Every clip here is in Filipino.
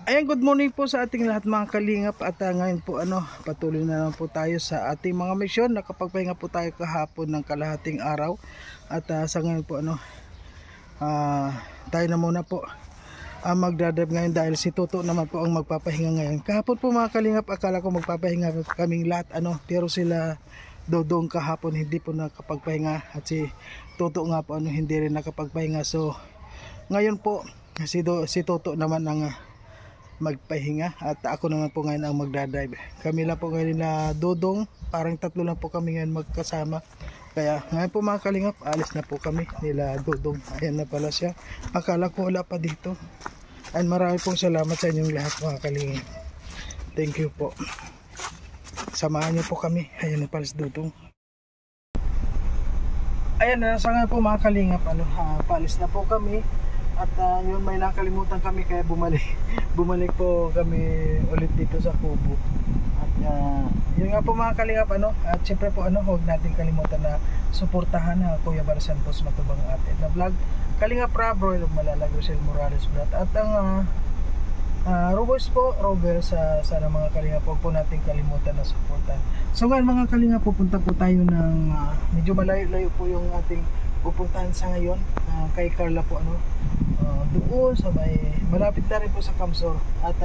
Ayan, good morning po sa ating lahat mga kalingap at ngayon po patuloy na lang po tayo sa ating mga misyon. Nakapagpahinga po tayo kahapon ng kalahating araw at sa ngayon po tayo na muna po magdadrive ngayon dahil si Toto naman po ang magpapahinga ngayon. Kahapon po mga kalingap, akala ko magpapahinga kaming lahat pero sila Dodong kahapon hindi po nakapagpahinga at si Toto nga po hindi rin nakapagpahinga. So ngayon po si Toto naman ang magpahinga at ako naman po ngayon ang magdadrive. Kami lang po ngayon na Dodong, parang tatlo lang po kami ngayon magkasama. Kaya ngayon po mga kalingap, alis na po kami nila Dodong. Ayan na pala siya, akala ko wala pa dito. And marami pong salamat sa inyong lahat mga kalingap. Thank you po, samahan niyo po kami. Ayan na pala si Dodong. Ayan na, sa ngayon po mga kalingap, paalis na po kami. At yun, may nakalimutan kami kaya bumalik po kami ulit dito sa Kubo. At yun nga po mga kalingap, at syempre po huwag natin kalimutan na suportahan Kuya Bar Santos Matubang atin na vlog, Kalingap Rab, Royal Malalag, Rosel Morales Brat, at ang Robers po, Robert, sana mga kalingap, huwag po natin kalimutan na suportahan. So ngayon mga kalingap, pupunta po tayo ng medyo malayo-layo po yung ating pupuntahan sa ngayon, kay Carla po doon sa malapit na rin po sa Kamsor. At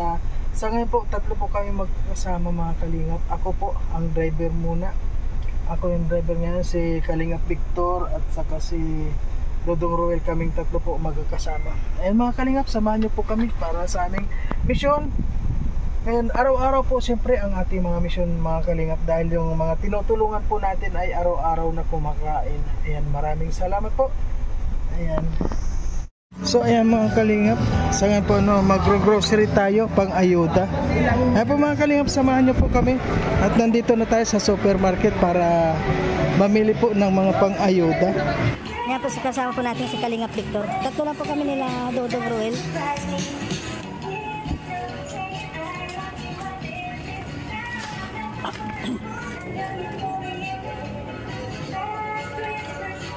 sa ngayon po tatlo po kami magkasama mga kalingap. Ako po ang driver muna, ako yung driver ngayon, si Kalingap Victor at saka si Dodong Roel, kaming tatlo po magkasama. Ayan mga kalingap, samahan nyo po kami para sa aming mission ngayon. Araw-araw po siyempre ang ating mga mission mga kalingap, dahil yung mga tinutulungan po natin ay araw-araw na kumakain. Ayan, maraming salamat po. Ayan. So ayan mga kalingap, sa ngayon po magro-grocery tayo pang ayuda. Ayan po mga kalingap, samahan nyo po kami. At nandito na tayo sa supermarket para mamili po ng mga pang ayuda. Ayan po, kasama po natin si Kalingap Victor. Tatlo lang po kami nila Dodong Roel.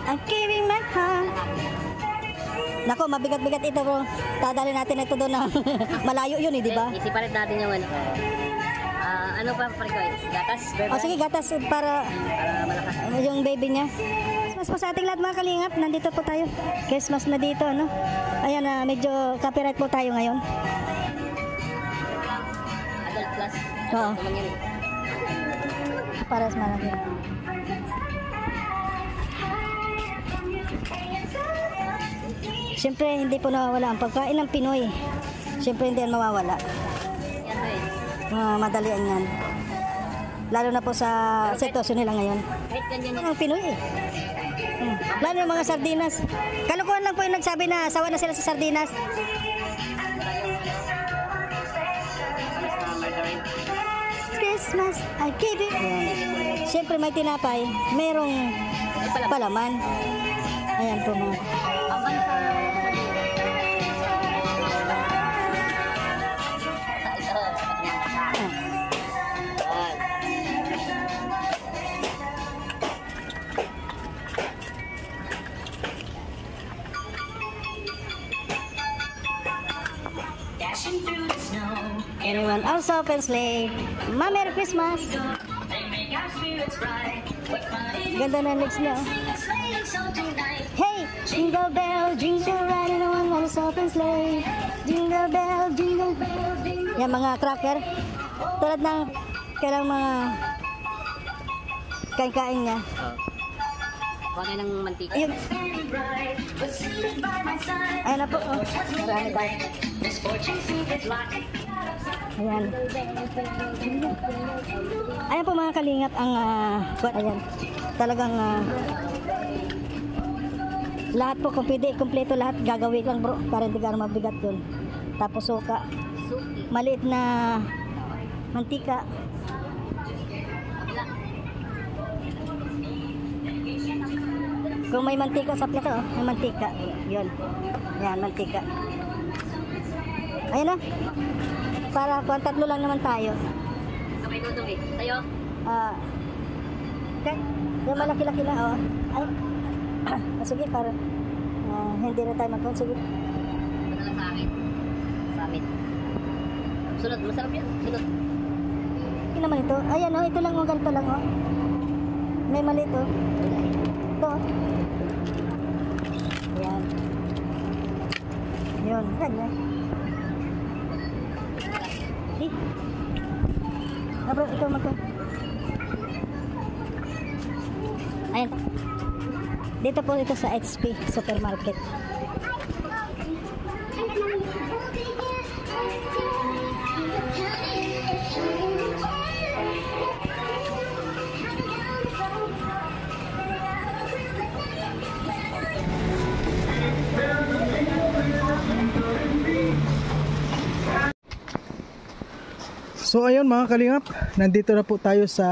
I'm giving my heart. Nako, mabigat-bigat ito bro. Dadali natin ito doon na malayo yun di ba? Isipalit natin yung ano pa parikoy? Gatas? Oh, sige, gatas para malakas. Yung baby niya. Christmas po sa ating lahat mga kalingap. Nandito po tayo. Christmas na dito, Ayan, medyo copyright po tayo ngayon. Adult plus. Oo. Para sa malaki. Siyempre, hindi po nawawala ang pagkain ng Pinoy. Siyempre, hindi yan mawawala. Madalian yan. Lalo na po sa sitwasyon nila ngayon. Ang Pinoy Lalo yung mga sardinas. Kalukuhan lang po yung nagsabi na sawa na sila sa sardinas. Christmas, I give it. Siyempre, may tinapay. Merong palaman. Ayan po mga. Anyone else open sleigh? Merry Christmas! Ganda na next niya. Hey! Jingle bell, jingle right in one else open sleigh. Jingle bell, jingle bell, jingle. Yan mga cracker. Tulad ng kailang mga kain-kain niya. Huwag ng mantika. Ayun. Ayun na po. Marami tayo. Ayan. Ayan po mga kalingap ang ayan. Talagang lahat po kung pwede, kompleto lahat gagawin lang bro para hindi ka mabigat yun. Tapos suka. Maliit na mantika. Kung may mantika sa plato, may mantika. Yun. Yan, mantika. Ayan na. Para kung tatlo lang naman tayo. Sabay Dodong Sa'yo? Okay. Yung malaki-laki na, Ay. Sige, para hindi na tayo mag-phone. Sige. Ito lang sa akin. Sa amin. Sunod, masarap yan. Sunod. Hindi naman ito. Ayan o, ito lang o, ganito lang o. May mali ito. Ito. Ayan. Yun, ganyan. Eh. Bro, ikaw magko. Ayan. Dito po ito sa HP Supermarket. So ayun mga kalingap, nandito na po tayo sa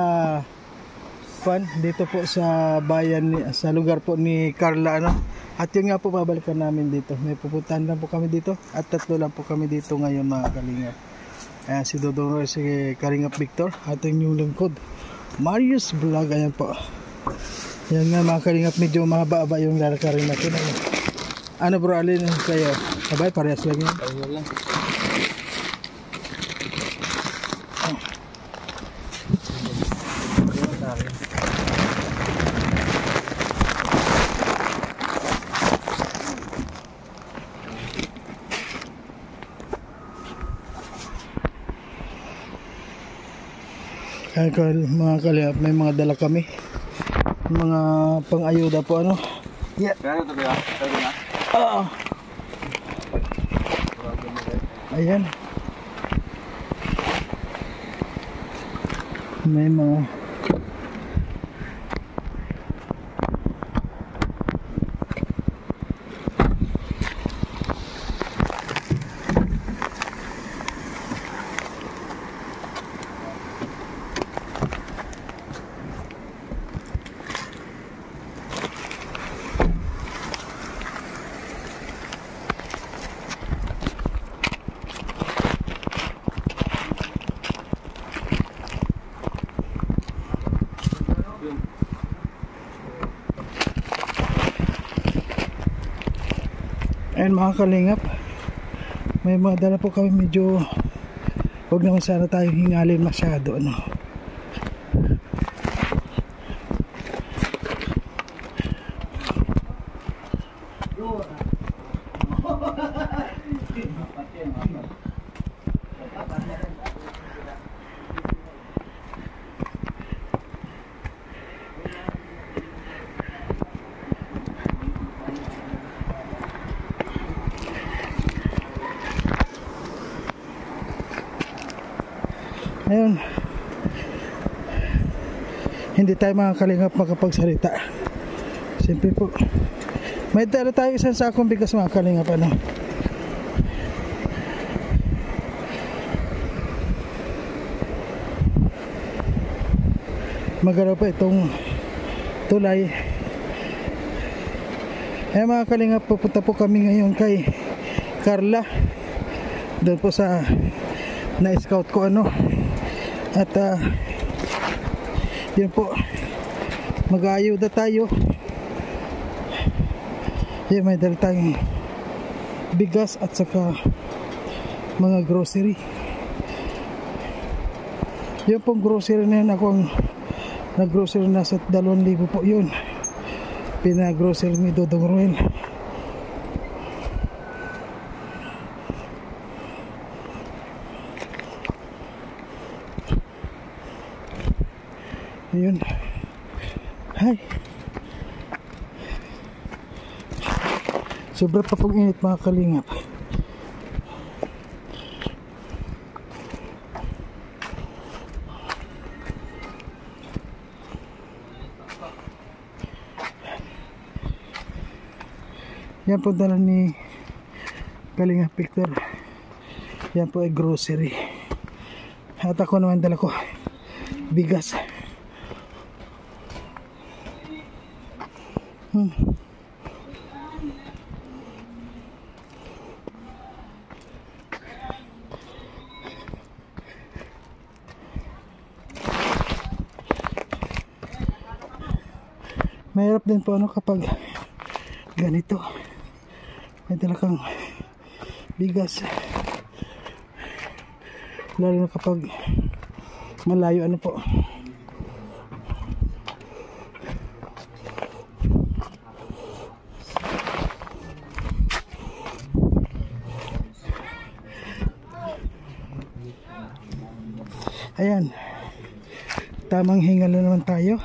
dito po sa bayan sa lugar po ni Carla ano. At yun nga po babalikan namin dito. May pupuntahan lang po kami dito at tatlo lang po kami dito ngayon mga kalingap. Ayan si Dodong Roy, si Kalingap Victor at yung lingkod Marius Vlog. Ayan po. Yan nga mga kalingap, medyo mahaba-haba yung lalakarin natin. Ano bro, alin kayo? Sabay, parehas lang yun. Parehas lang. Mga kalingap, may mga dala kami, mga pang-ayuda po ano. Yeah. Ayan. May mga and mga kalingap, may mga dala po kami, medyo huwag naman sana tayong hingalin masyado ano. Ayun, hindi tayo mga kalingap makapagsalita. Siyempre po, may dala tayo isang sakong bigas mga kalingap ano. Magaraw pa itong tulay. Ayun mga kalingap, pupunta po kami ngayon kay Carla, doon po sa na-scout ko ano. At yun po, mag-aayuda tayo. Yun, may dala tayong bigas at saka mga grocery. Yun pong grocery na yun, ako ang nag-grocery na sa 2,000 po yun. Pina-grocery ni Dodong Roel. Ayun. Hay. Sobra pa pong init mga kalingap. Yan po dala ni Kalingap Victor. Yan po ay grocery. At ako naman dala ko bigas. Mahirap din po ano kapag ganito, may dala kang bigas. lalo na kapag malayo ano po. Ayan, tamang hinga na naman tayo.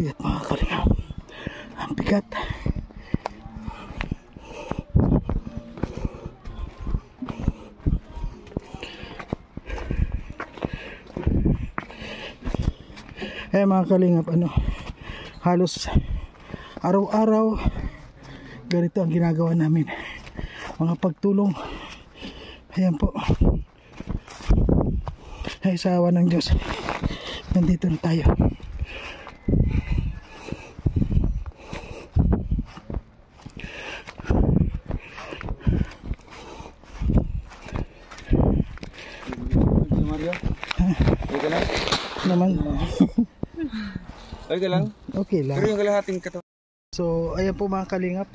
Bigat mga kalingap, ang bigat. Mga kalingap, halos araw-araw ganito ang ginagawa namin, mga pagtulong. Ayan po, ay sa awa ng Diyos, nandito na tayo. Naman. Okay lang? Okay lang. Pero yung kalahating katawan. So ayan po mga kalingap,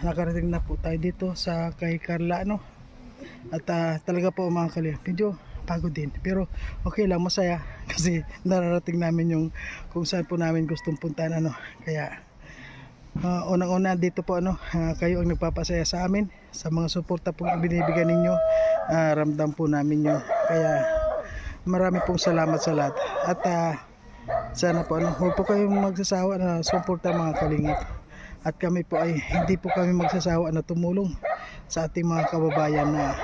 nakarating na po tayo dito sa kay Carla at talaga po mga kalingap, medyo pagod din pero okay lang, masaya kasi nararating namin yung kung saan po namin gustong puntahan kaya unang-una dito po kayo ang nagpapasaya sa amin, sa mga suporta po binibigyan ninyo, ramdam po namin yun, kaya marami pong salamat sa lahat at sana po huwag po kayong magsasawa na suporta mga kalingap, at kami po ay hindi po kami magsasawa na tumulong sa ating mga kababayan na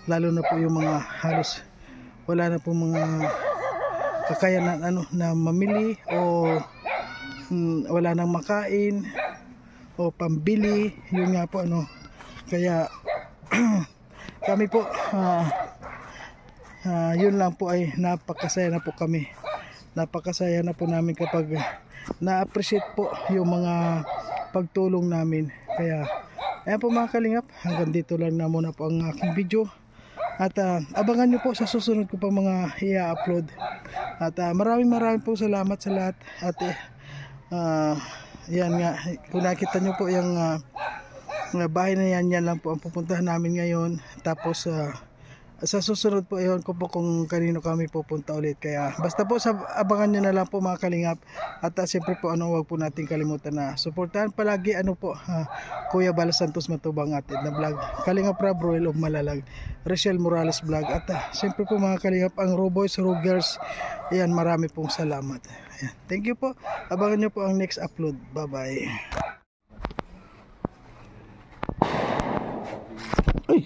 lalo na po yung mga halos wala na po mga kakayanan na mamili o wala nang makain o pambili, yun nga po kaya kami po yun lang po ay napakasaya na po kami, napakasaya na po namin kapag na-appreciate po yung mga pagtulong namin. Kaya ayan po mga kalingap, hanggang dito lang na muna po ang aking video at abangan nyo po sa susunod ko pang mga i-upload at maraming po salamat sa lahat at yan nga, kung nakita nyo po yung bahay na yan lang po ang pupuntahan namin ngayon, tapos sa susunod po iyon ko po kung kanino kami pupunta ulit, kaya basta po abangan nyo na lang po mga kalingap at siyempre po huwag po natin kalimutan na suportahan palagi Kuya Bal Santos Matubang atin na vlog, Kalingap Rob Royal of Malalag, Rachel Morales vlog at siyempre po mga kalingap ang Roboys Rogers. Ayan, marami pong salamat. Ayan, thank you po, abangan nyo po ang next upload. Bye bye. Ay!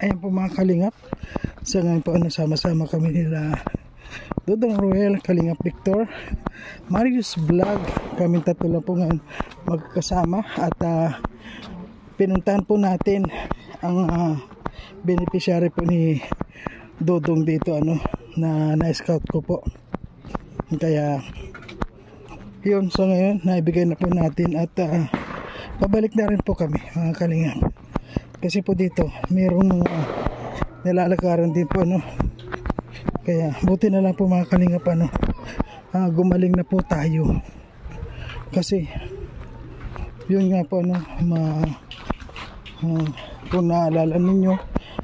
Ayan po mga kalingap, sa ngayon po sama-sama kami nila Dodong Royal, Kalingap Victor, Marius Vlog, kami tatlo lang po ngayon magkasama at pinuntahan po natin ang beneficiary po ni Dodong dito na na-scout ko po, kaya yun, so ngayon naibigay na po natin at pabalik na rin po kami mga kalingap. Kasi po dito mayroong nilalakaran din po kaya buti na lang po mga kalingap gumaling na po tayo, kasi yun nga po kung naalala ninyo,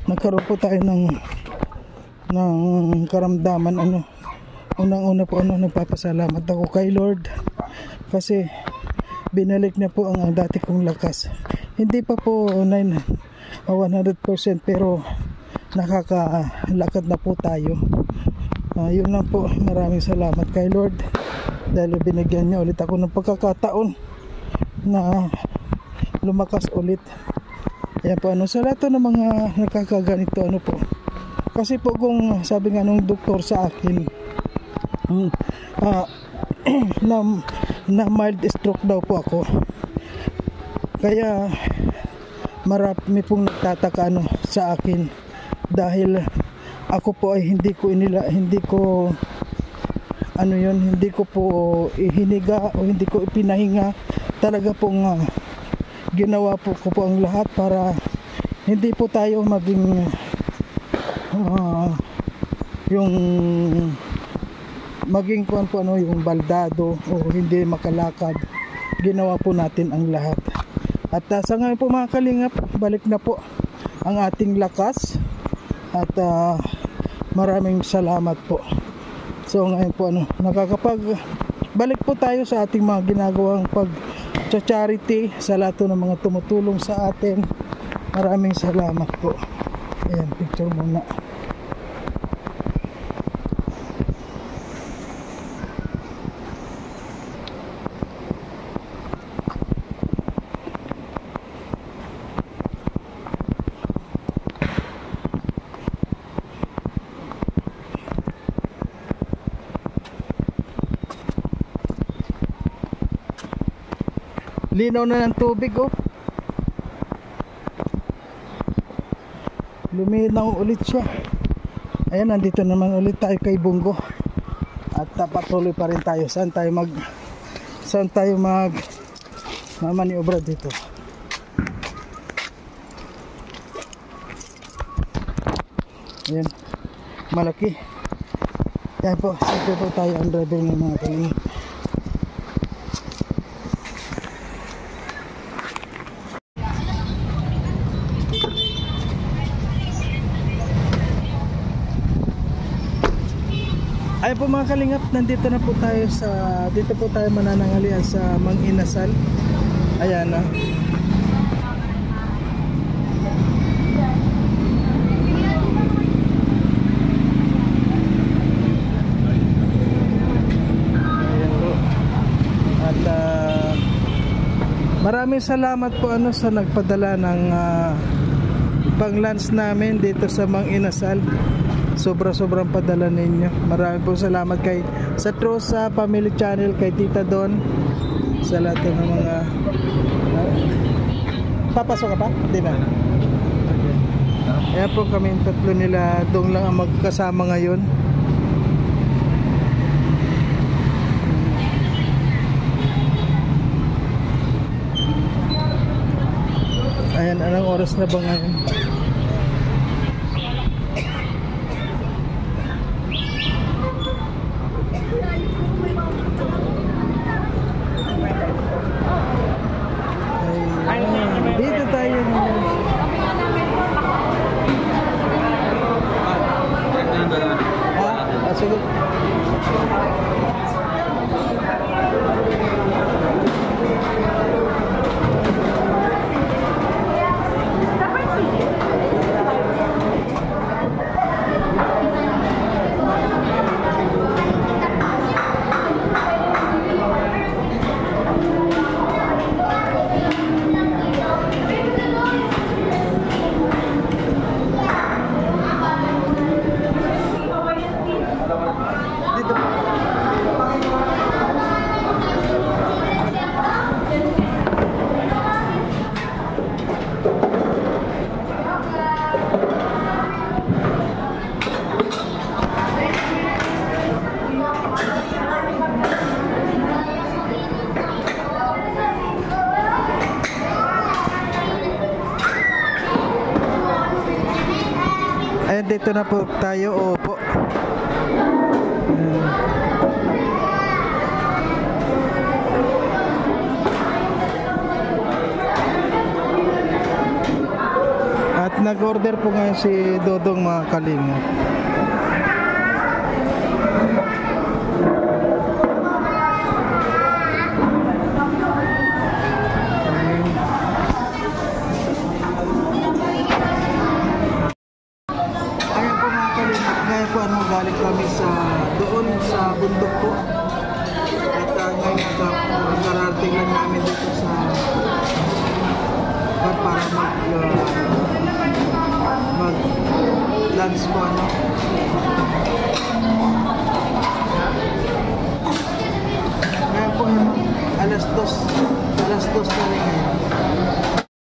nagkaroon po tayo ng karamdaman unang-una po nagpapasalamat ako kay Lord kasi binalik na po ang dati kong lakas, hindi pa po 100% pero nakakalakad na po tayo. Yun lang po, maraming salamat kay Lord dahil binigyan niya ulit ako ng pagkakataon na lumakas ulit. Ayan po sa lahat ng mga nakakaganito po, kasi po kung sabi nga nung doktor sa akin ah, na, na mild stroke daw po ako. Kaya marami pong nagtataka sa akin dahil ako po ay hindi ko po ihiniga o hindi ko ipinahinga. Talaga pong ginawa po ko po ang lahat para hindi po tayo maging yung baldado o hindi makalakad. Ginawa po natin ang lahat. At sa ngayon po mga kalingap, balik na po ang ating lakas at maraming salamat po. So ngayon po balik po tayo sa ating mga ginagawang pag-charity sa lahat ng mga tumutulong sa atin. Maraming salamat po. Ayan, picture muna. Linaw na ng tubig, oh. Luminaw ulit siya. Ayan, nandito naman ulit tayo kay Bungo. At patuloy pa rin tayo. Saan tayo mamaniobra dito? Ayan, malaki. Yan po, siyempre po tayo ang driver ng mga kalingap. Ay po mga kalingap, nandito na po tayo dito po tayo manananghalian sa Mang Inasal. Ayan na. Ayan po. At maraming salamat po sa nagpadala ng pang-lunch namin dito sa Mang Inasal. Sobrang padala ninyo. Maraming po salamat sa Trosa Family Channel, kay Tita Don, sa lahat ng mga papasok ka pa? Hindi na. Ayan po kami tatlo nila Dong lang ang magkasama ngayon. Ayan, anong oras na ba ngayon? Dito tayo sige. Ayan, dito na po tayo. Opo. At nag-order po ngayon si Dodong mga kalingap. Galing kami doon sa bundok po. At ngayon nakarating lang namin dito para mag lunch po alas 2 na rin ngayon.